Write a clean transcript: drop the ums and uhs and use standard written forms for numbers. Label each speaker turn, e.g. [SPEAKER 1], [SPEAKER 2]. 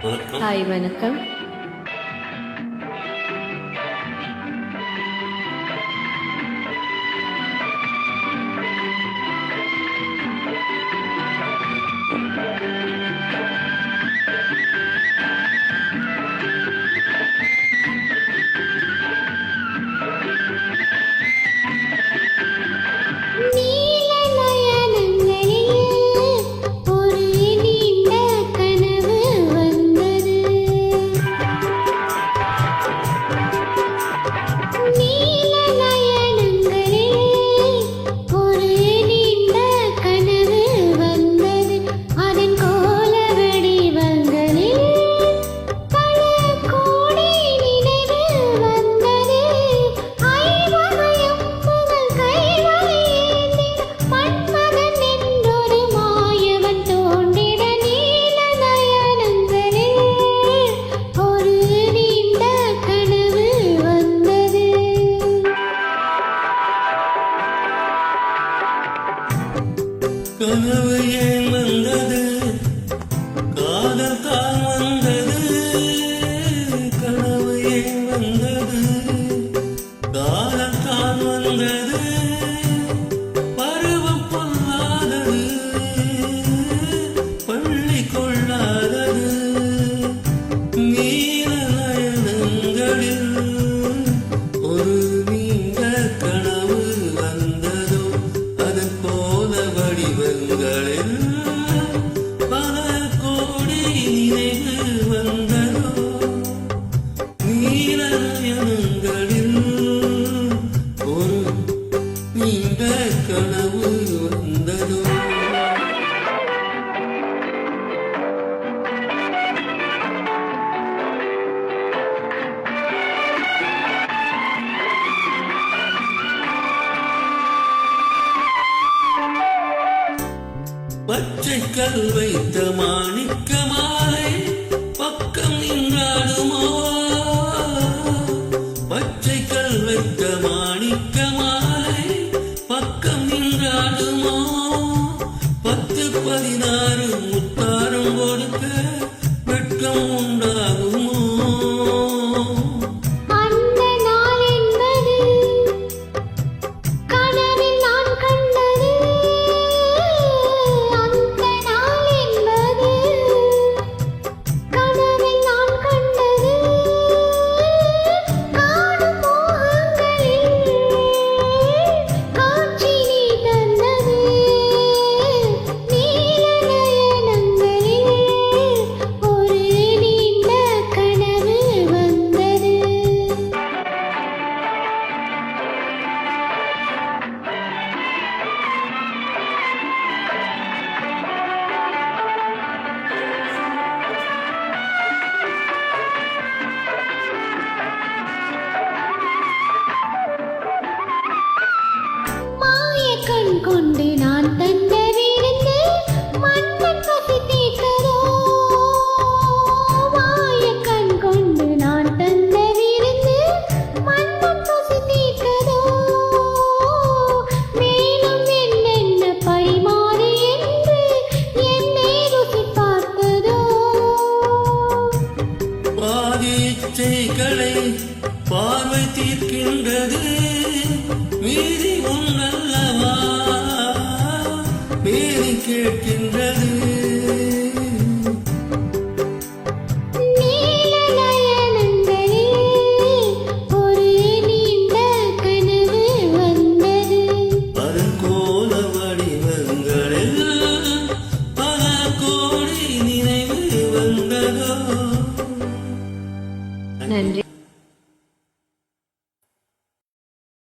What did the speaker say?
[SPEAKER 1] Hi வணக்கம்.
[SPEAKER 2] கனவு ஏன் வந்தது, காதல் தான் வந்தது. கனவு ஏன் வந்தது, காதல் தான் வந்தது. பருவம் பொல்லாதது, பள்ளி கொள்ளாதது. நீல நயனங்களில் ஒரு நீண்ட கனவு வந்ததோ, அதன் போல வடிவங்களில் பல கோடி நினைவு வந்ததோ. நீல நயனங்களில் ஒரு நீண்ட கனவு வந்ததோ. பச்சை கல் வைத்த மாணிக்க மாலை பக்கம் நின்றாடுமோ. பச்சை கல் வைத்த மாணிக்க மாலை பக்கம் நின்றாடுமோ. 10, 16 முத்தாரம் கொடுக்க வெட்கம் உண்டாகுமோ.
[SPEAKER 3] கண் கொண்டு நான் தந்த விருந்து மன்னன் பசி தீர்த்ததோ. மாய கண் கொண்டு நான் தந்த விருந்து மன்னன் பசி தீர்த்ததோ. மேலும் என்னென்ன பரிமாறு என்று என்னை ருசி பார்த்ததோ.
[SPEAKER 2] பாதி இச்சைகளை பார்வை தீர்க்கின்றது, மீறி உன்னல்லவா மீறி கேட்கின்றது.
[SPEAKER 3] நீல நயனங்களில் ஒரு நீண்ட கனவு வந்தது.
[SPEAKER 2] அதன் கோல வடிவங்களில் பல கோடி நினைவு வந்ததோ.
[SPEAKER 1] நன்றி.